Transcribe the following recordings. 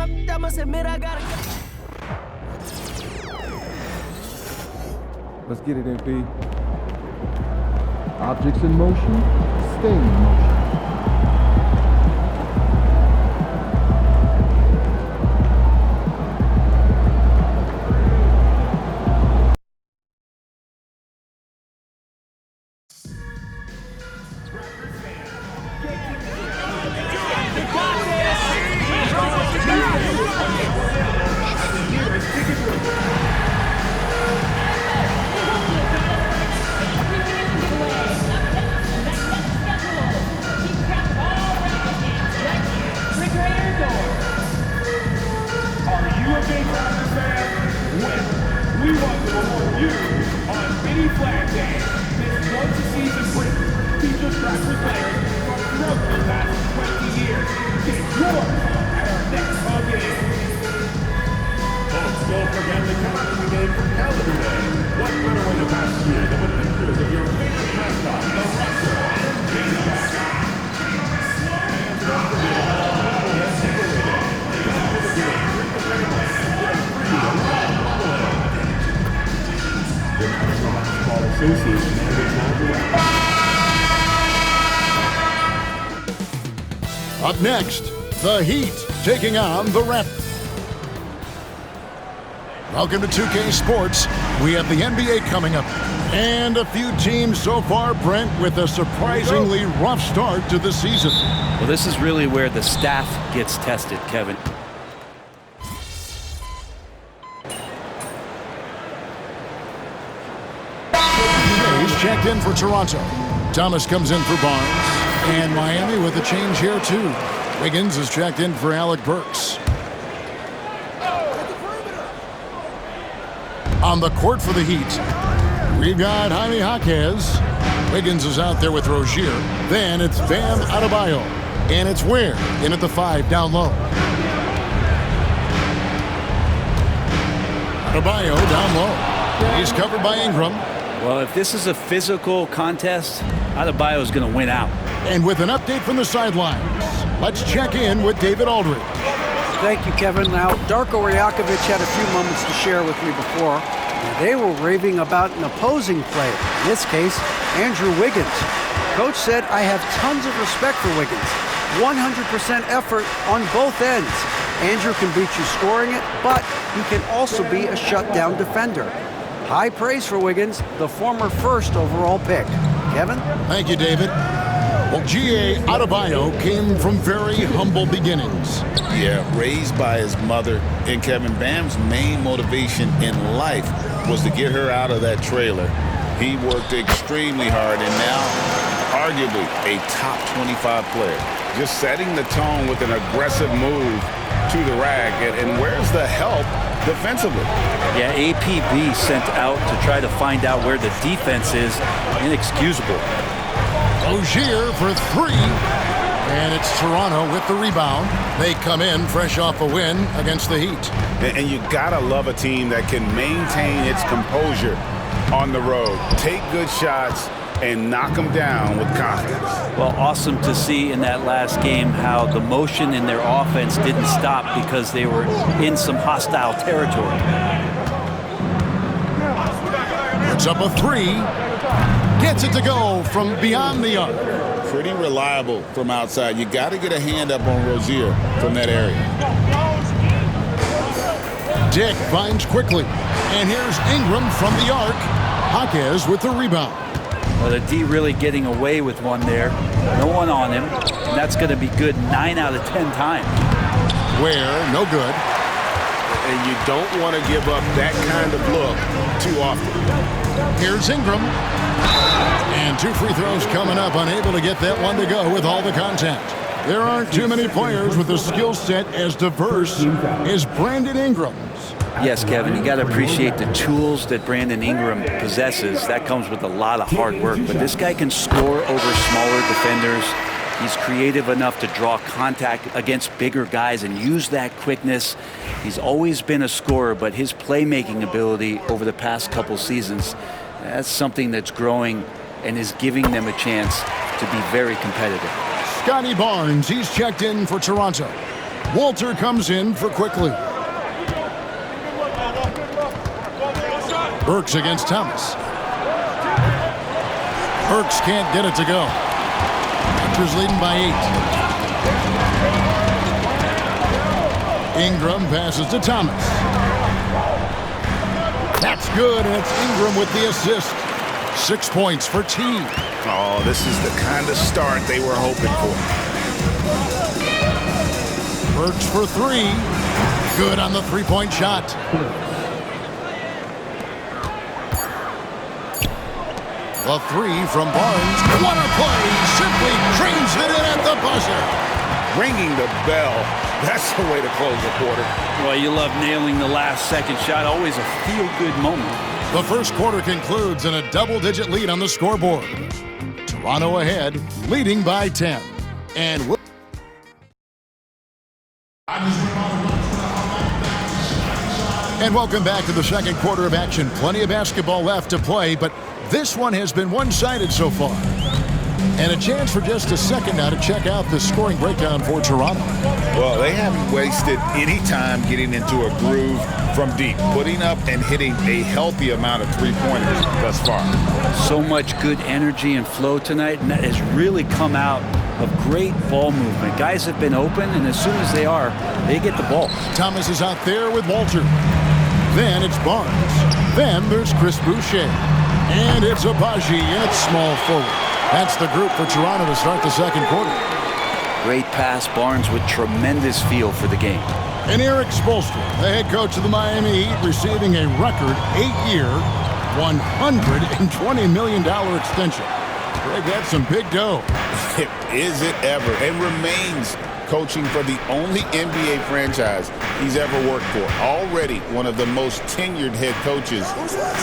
I must admit I gotta go. Let's get it, MP. Objects in motion, stay in motion. Up next, the Heat taking on the Raptors. Welcome to 2K Sports. We have the NBA coming up. And a few teams so far, Brent, with a surprisingly rough start to the season. Well, this is really where the staff gets tested, Kevin. He's checked in for Toronto. Thomas comes in for Barnes. And Miami with a change here, too. Wiggins is checked in for Alec Burks. On the court for the Heat, we've got Jaime Jaquez. Wiggins is out there with Rozier. Then it's Bam Adebayo. And it's Ware in at the 5 down low. Adebayo down low. He's covered by Ingram. Well, if this is a physical contest, Adebayo is going to win out. And with an update from the sidelines, let's check in with David Aldridge. Thank you, Kevin. Now, Darko Rajakovic had a few moments to share with me before. They were raving about an opposing player, in this case, Andrew Wiggins. Coach said, I have tons of respect for Wiggins. 100% effort on both ends. Andrew can beat you scoring it, but he can also be a shutdown defender. High praise for Wiggins, the former first overall pick. Kevin? Thank you, David. Well, G.A. Adebayo came from very humble beginnings. Yeah, raised by his mother. And Kevin, Bam's main motivation in life was to get her out of that trailer. He worked extremely hard and now arguably a top 25 player. Just setting the tone with an aggressive move to the rack. And where's the help defensively? Yeah, APB sent out to try to find out where the defense is. Inexcusable. Rozier for 3. And it's Toronto with the rebound. They come in fresh off a win against the Heat. And you gotta love a team that can maintain its composure on the road. Take good shots and knock them down with confidence. Well, awesome to see in that last game how the motion in their offense didn't stop because they were in some hostile territory. Puts up a 3. Gets it to go from beyond the arc. Pretty reliable from outside. You got to get a hand up on Rozier from that area. Dick finds quickly. And here's Ingram from the arc. Jaquez with the rebound. Well, the D really getting away with one there. No one on him. And that's going to be good 9 out of 10 times. Ware, no good. And you don't want to give up that kind of look too often. Here's Ingram. And 2 free throws coming up, unable to get that one to go with all the contact. There aren't too many players with a skill set as diverse as Brandon Ingram's. Yes, Kevin, you got to appreciate the tools that Brandon Ingram possesses. That comes with a lot of hard work. But this guy can score over smaller defenders. He's creative enough to draw contact against bigger guys and use that quickness. He's always been a scorer, but his playmaking ability over the past couple seasons, that's something that's growing and is giving them a chance to be very competitive. Scotty Barnes, he's checked in for Toronto. Walter comes in for quickly. Burks against Thomas. Burks can't get it to go. Raptors leading by 8. Ingram passes to Thomas. That's good, and it's Ingram with the assist. 6 points for T. Oh, this is the kind of start they were hoping for. Burks for 3. Good on the three-point shot. The 3 from Barnes. What a play! Simply trains it in at the buzzer. Ringing the bell. That's the way to close the quarter. Well, you love nailing the last second shot. Always a feel-good moment. The first quarter concludes in a double-digit lead on the scoreboard. Toronto ahead, leading by 10. And welcome back to the second quarter of action. Plenty of basketball left to play, but this one has been one-sided so far. And a chance for just a second now to check out the scoring breakdown for Toronto. Well, they haven't wasted any time getting into a groove from deep, putting up and hitting a healthy amount of three-pointers thus far. So much good energy and flow tonight, and that has really come out of great ball movement. Guys have been open, and as soon as they are, they get the ball. Thomas is out there with Walter. Then it's Barnes. Then there's Chris Boucher. And it's Abaji at small forward. That's the group for Toronto to start the second quarter. Great pass. Barnes with tremendous feel for the game. And Eric Spoelstra, the head coach of the Miami Heat, receiving a record 8-year, $120 million extension. Greg, that's some big dough. Is it ever? And remains coaching for the only NBA franchise he's ever worked for. Already one of the most tenured head coaches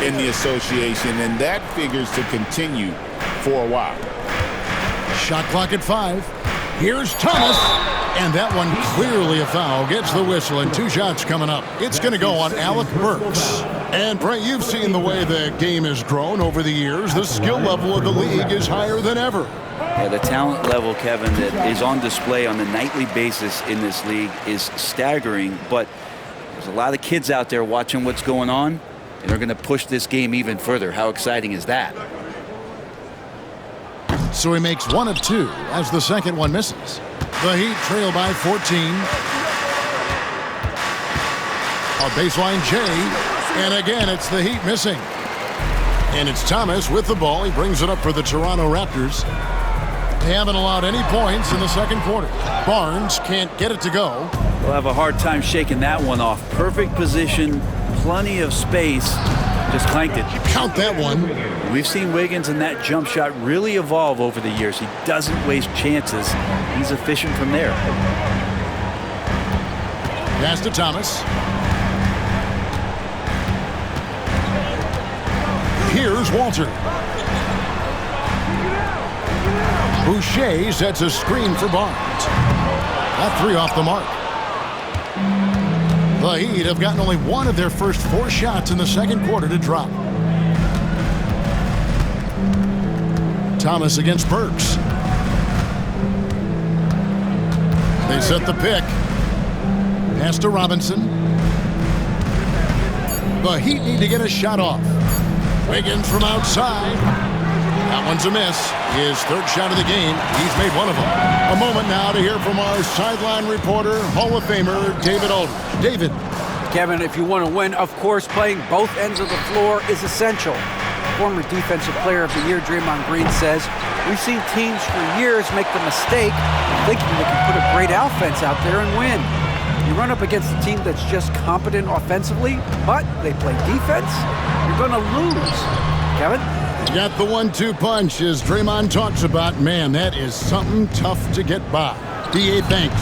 in the association, and that figures to continue for a while. Shot clock at 5. Here's Thomas. And that one clearly a foul. Gets the whistle, and 2 shots coming up. It's going to go on Alec Burks. And, Brent, you've seen the way the game has grown over the years. The skill level of the league is higher than ever. Yeah, the talent level, Kevin, that is on display on a nightly basis in this league is staggering. But there's a lot of kids out there watching what's going on, and they're going to push this game even further. How exciting is that? So he makes 1 of 2 as the second one misses. The Heat trail by 14. A baseline J. And again, it's the Heat missing. And it's Thomas with the ball. He brings it up for the Toronto Raptors. They haven't allowed any points in the second quarter. Barnes can't get it to go. They'll have a hard time shaking that one off. Perfect position, plenty of space. Just clanked it. Count that one. We've seen Wiggins and that jump shot really evolve over the years. He doesn't waste chances. He's efficient from there. Pass to Thomas. Here's Walter. Boucher sets a screen for Barnes. That 3 off the mark. The Heat have gotten only 1 of their first 4 shots in the second quarter to drop. Thomas against Burks. They set the pick. Pass to Robinson. The Heat need to get a shot off. Wiggins from outside. That one's a miss. His 3rd shot of the game. He's made 1 of them. A moment now to hear from our sideline reporter, Hall of Famer David Aldridge. David. Kevin, if you want to win, of course, playing both ends of the floor is essential. Former Defensive Player of the Year Draymond Green says, we've seen teams for years make the mistake of thinking they can put a great offense out there and win. You run up against a team that's just competent offensively, but they play defense, you're going to lose. Kevin? Got the 1-2 punch as Draymond talks about. Man, that is something tough to get by. D.A. thanks.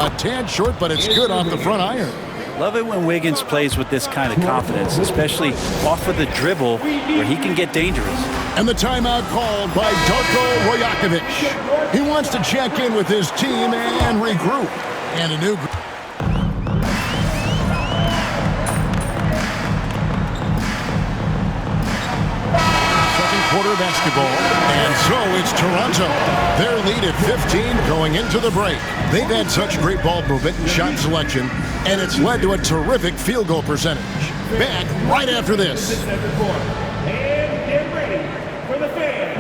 A tad short, but it's good off the front iron. Love it when Wiggins plays with this kind of confidence, especially off of the dribble where he can get dangerous. And the timeout called by Darko Rajakovic. He wants to check in with his team and regroup. And a new group. Quarter basketball, And so it's Toronto. Their lead at 15 going into the break. They've had such great ball movement and shot selection, and it's led to a terrific field goal percentage. Back right after this. And get ready for the fan.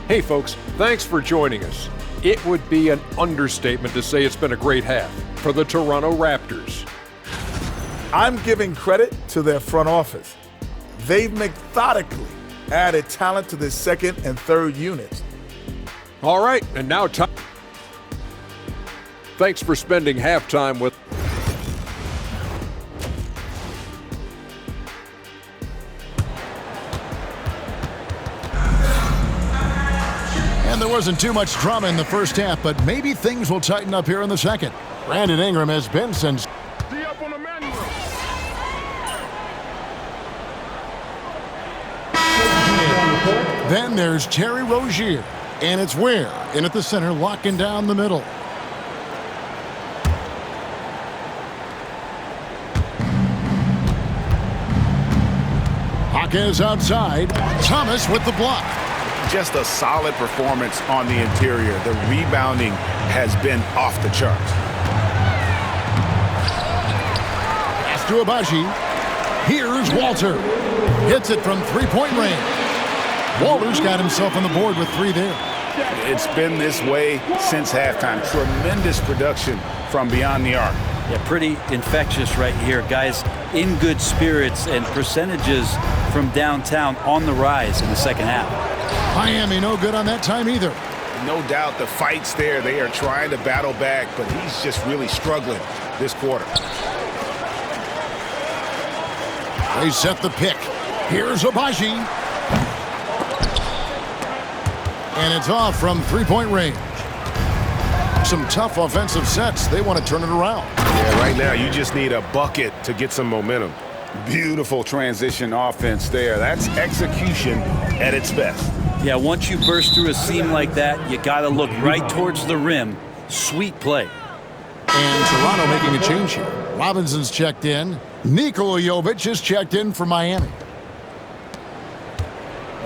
Hey folks, thanks for joining us. It would be an understatement to say it's been a great half for the Toronto Raptors. I'm giving credit to their front office. They've methodically added talent to their second and third units. All right, and now time. Thanks for spending halftime with. And there wasn't too much drama in the first half, but maybe things will tighten up here in the second. Brandon Ingram has been since. Then there's Terry Rozier, and it's Ware in at the center, locking down the middle. Hawkins outside. Thomas with the block. Just a solid performance on the interior. The rebounding has been off the charts. Pass to Abaji. Here's Walter. Hits it from three-point range. Walter's got himself on the board with 3 there. It's been this way since halftime. Tremendous production from beyond the arc. Yeah, pretty infectious right here. Guys in good spirits, and percentages from downtown on the rise in the second half. Miami no good on that time either. No doubt the fight's there. They are trying to battle back, but he's just really struggling this quarter. They set the pick. Here's Abaji. And it's off from three-point range. Some tough offensive sets. They want to turn it around. Yeah, right now you just need a bucket to get some momentum. Beautiful transition offense there. That's execution at its best. Yeah, once you burst through a seam like that, you got to look right towards the rim. Sweet play. And Toronto making a change here. Robinson's checked in. Nikola Jovic is checked in for Miami.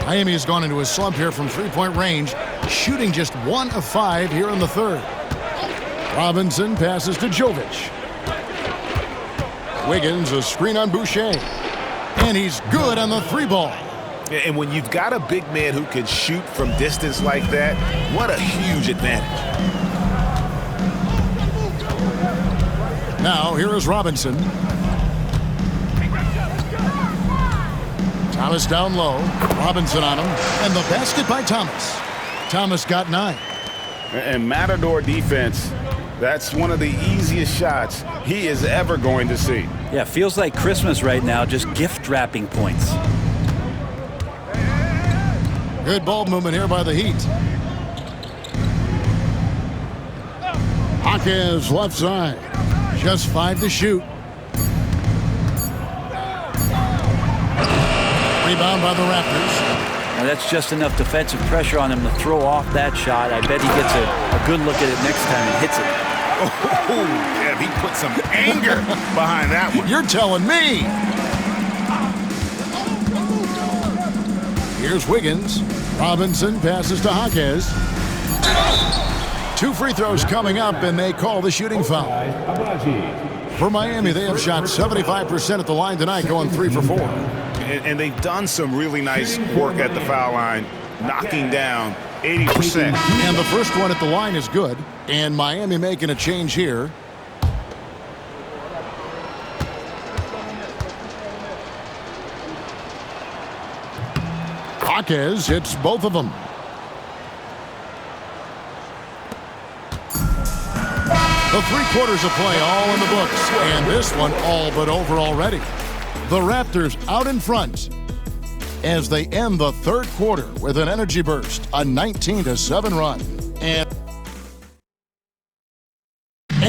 Miami has gone into a slump here from three-point range, shooting just 1 of 5 here in the third. Robinson passes to Jovic. Wiggins, a screen on Boucher. And he's good on the 3-ball. And when you've got a big man who can shoot from distance like that, what a huge advantage. Now, here is Robinson. Thomas down low. Robinson on him. And the basket by Thomas. Thomas got 9. And Matador defense, that's one of the easiest shots he is ever going to see. Yeah, feels like Christmas right now, just gift wrapping points. Good ball movement here by the Heat. Hawkins left side. Just 5 to shoot. Rebound by the Raptors. Now that's just enough defensive pressure on him to throw off that shot. I bet he gets a good look at it next time and hits it. Oh, yeah, he put some anger behind that one. You're telling me. Here's Wiggins. Robinson passes to Hawkins. 2 free throws coming up, and they call the shooting foul. For Miami, they have shot 75% at the line tonight, going 3 for 4. And they've done some really nice work at the foul line, knocking down 80%. And the first one at the line is good. And Miami making a change here. Hawkins hits both of them. The 3 quarters of play all in the books. And this one all but over already. The Raptors out in front as they end the third quarter with an energy burst, a 19-7 run. And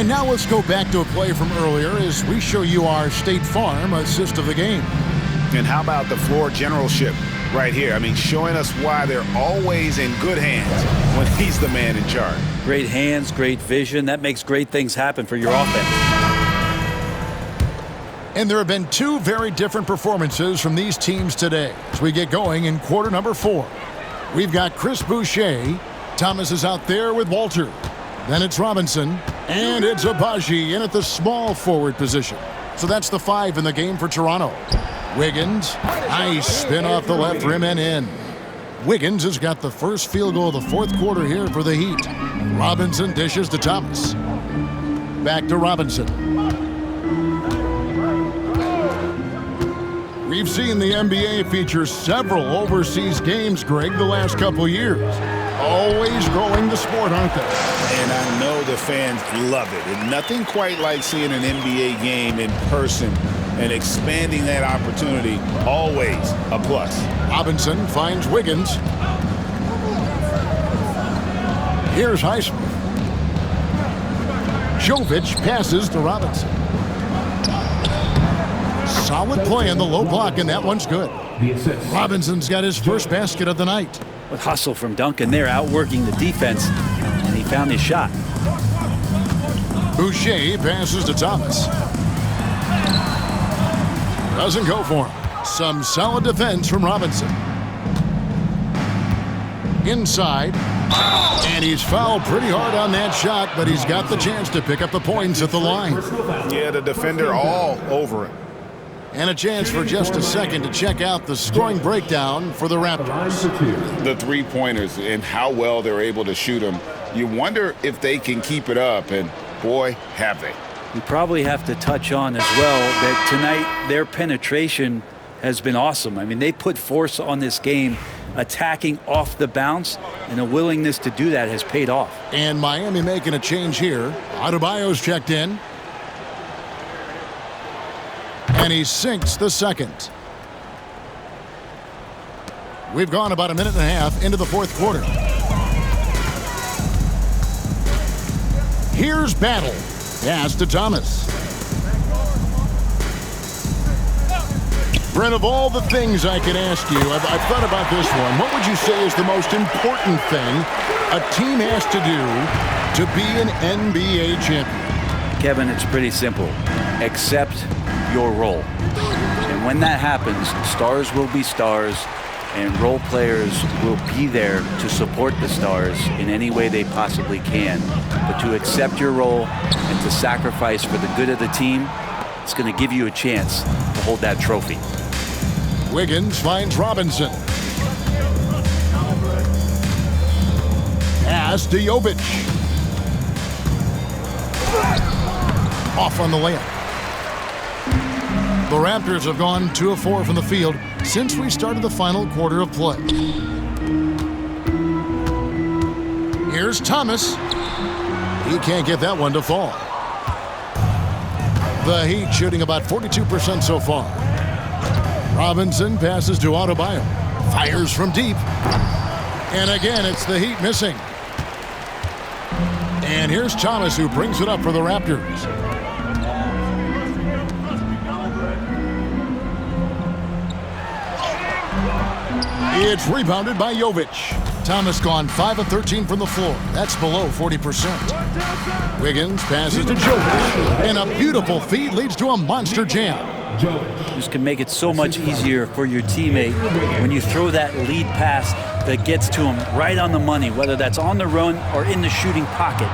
now let's go back to a play from earlier as we show you our State Farm assist of the game. And how about the floor generalship right here? I mean, showing us why they're always in good hands when he's the man in charge. Great hands, great vision. That makes great things happen for your offense. And there have been two very different performances from these teams today as we get going in quarter number 4. We've got Chris Boucher. Thomas is out there with Walter. Then it's Robinson. And it's Abaji in at the small forward position. So that's the 5 in the game for Toronto. Wiggins. Nice spin off the left rim and in. Wiggins has got the first field goal of the fourth quarter here for the Heat. Robinson dishes to Thomas. Back to Robinson. We've seen the NBA feature several overseas games, Greg, the last couple years. Always growing the sport, aren't they? And I know the fans love it. And nothing quite like seeing an NBA game in person and expanding that opportunity, always a plus. Robinson finds Wiggins. Here's Highsmith. Jovic passes to Robinson. Solid play in the low block, and that one's good. Robinson's got his first basket of the night. With hustle from Duncan there, outworking the defense, and he found his shot. Boucher passes to Thomas. Doesn't go for him. Some solid defense from Robinson. Inside. And he's fouled pretty hard on that shot, but he's got the chance to pick up the points at the line. Yeah, the defender all over him. And a chance for just a second to check out the scoring breakdown for the Raptors. The three-pointers and how well they're able to shoot them. You wonder if they can keep it up, and boy, have they. We probably have to touch on as well that tonight their penetration has been awesome. I mean, they put force on this game, attacking off the bounce, and a willingness to do that has paid off. And Miami making a change here. Adebayo's checked in. And he sinks the second. We've gone about a minute and a half into the fourth quarter. Here's Battle. Pass to Thomas. Brent, of all the things I could ask you, I've thought about this one. What would you say is the most important thing a team has to do to be an NBA champion? Kevin, it's pretty simple. Accept your role. And when that happens, stars will be stars, and role players will be there to support the stars in any way they possibly can. But to accept your role and to sacrifice for the good of the team, it's going to give you a chance to hold that trophy. Wiggins finds Robinson. Pass to Jovic. Off on the layup. The Raptors have gone 2 of 4 from the field since we started the final quarter of play. Here's Thomas. He can't get that one to fall. The Heat shooting about 42% so far. Robinson passes to Adebayo. Fires from deep. And again, it's the Heat missing. And here's Thomas, who brings it up for the Raptors. It's rebounded by Jovic. Thomas gone 5 of 13 from the floor. That's below 40%. Wiggins passes to Jovic. And a beautiful feed leads to a monster jam. This can make it so much easier for your teammate when you throw that lead pass that gets to him right on the money, whether that's on the run or in the shooting pocket.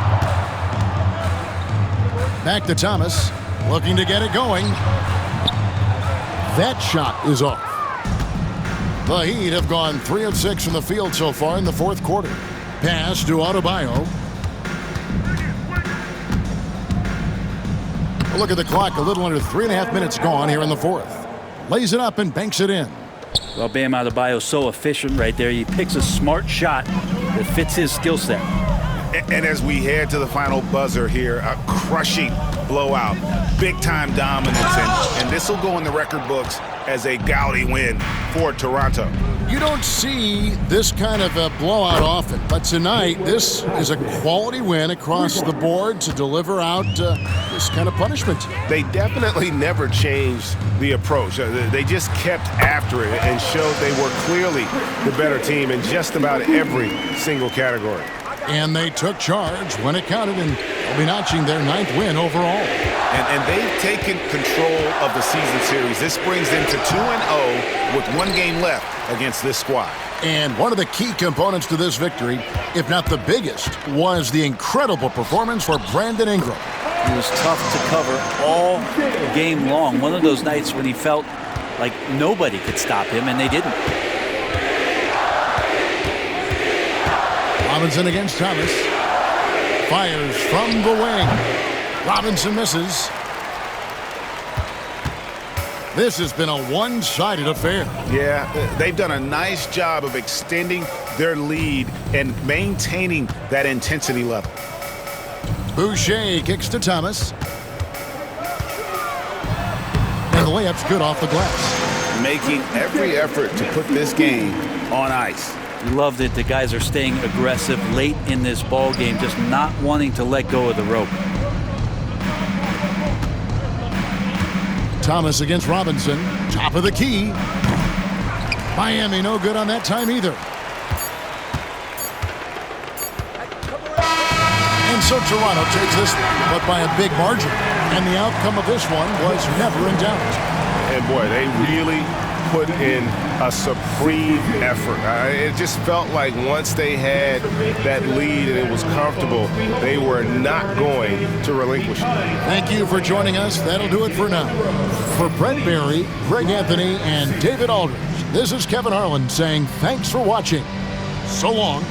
Back to Thomas, looking to get it going. That shot is off. The Heat have gone 3 of 6 from the field so far in the fourth quarter. Pass to Adebayo. A look at the clock, a little under 3.5 minutes gone here in the fourth. Lays it up and banks it in. Well, Bam Adebayo is so efficient right there. He picks a smart shot that fits his skill set. And as we head to the final buzzer here, a crushing blowout, big-time dominance, and this will go in the record books as a gaudy win for Toronto. You don't see this kind of a blowout often, but tonight this is a quality win across the board to deliver out this kind of punishment. They definitely never changed the approach. They just kept after it and showed they were clearly the better team in just about every single category. And they took charge when it counted, and they'll be notching their 9th win overall. And they've taken control of the season series. This brings them to 2-0 with 1 game left against this squad. And one of the key components to this victory, if not the biggest, was the incredible performance for Brandon Ingram. He was tough to cover all game long. One of those nights when he felt like nobody could stop him, and they didn't. Robinson against Thomas. Fires from the wing. Robinson misses. This has been a one-sided affair. Yeah, they've done a nice job of extending their lead and maintaining that intensity level. Boucher kicks to Thomas. And the layup's good off the glass. Making every effort to put this game on ice. Love that the guys are staying aggressive late in this ball game, just not wanting to let go of the rope. Thomas against Robinson. Top of the key. Miami no good on that time either. And so Toronto takes this, but by a big margin. And the outcome of this one was never in doubt. And boy, they really put in a supreme effort. It just felt like once they had that lead and it was comfortable, they were not going to relinquish it. Thank you for joining us. That'll do it for now. For Brent Barry, Greg Anthony, and David Aldridge, this is Kevin Harlan saying thanks for watching. So long.